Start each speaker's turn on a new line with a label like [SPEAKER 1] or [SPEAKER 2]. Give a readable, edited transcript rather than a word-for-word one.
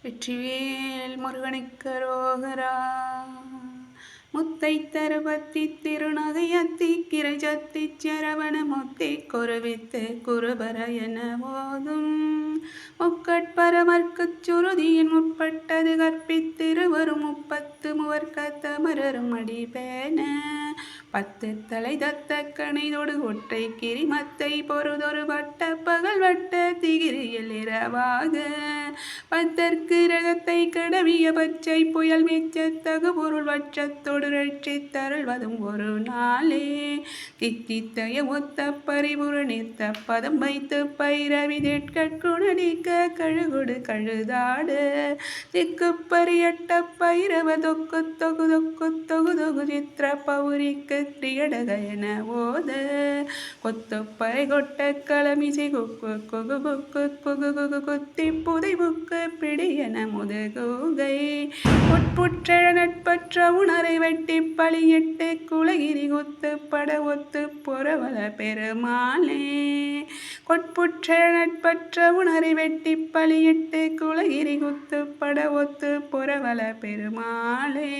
[SPEAKER 1] வெற்றிவேல் முருகனுக்கு அரோகரா. முத்தை தருபத்தி திருநகையத்தி கிரைஜத்தி சரவண முத்தை குருவித்து குருபர என போதும் முக்கட்பரமர்க்குச் சுருதியின் முற்பட்டது கற்பித்திருவரும் 30 முவர்க்கத்தமரரும் அடிபேன 10 தலை தத்த கணைதொடு ஒற்றை கிரிமத்தை பொறுதொரு வட்ட பகல் வட்ட திகிரியில் இரவாக 10 ரகத்தை கடவிய பச்சை புயல் மிச்சத்தகு பொருள் வற்றத்தொடு ரட்சித்தருள்வதும் ஒரு நாளே தித்தித்தய ஒத்த பரிபுர நித்த பதம் வைத்து பைரவி திட்குணடிக்க கழுகுடு கழுதாடு திக்கு பரியட்ட பைரவ தொக்கு தொகு தொக்கு தொகு தொகு சித்திர பௌரிக்கு திகடகயன ஓத கொத்து பறை கொட்ட களமிசை குக்கு குகு குக்கு குகு குகு குத்தி புதை புக்கு பிடியன முதுகுகை உட்புற்ற நட்பற்ற உணரை வெட்டி பழியிட்டு குலகிரி குத்து பட ஒத்து புறவல பெருமாளே கொட்புற்ற நட்பற்ற உணரை வெட்டி பழியிட்டு குலகிரி குத்து பட ஒத்து புறவல பெருமாளே.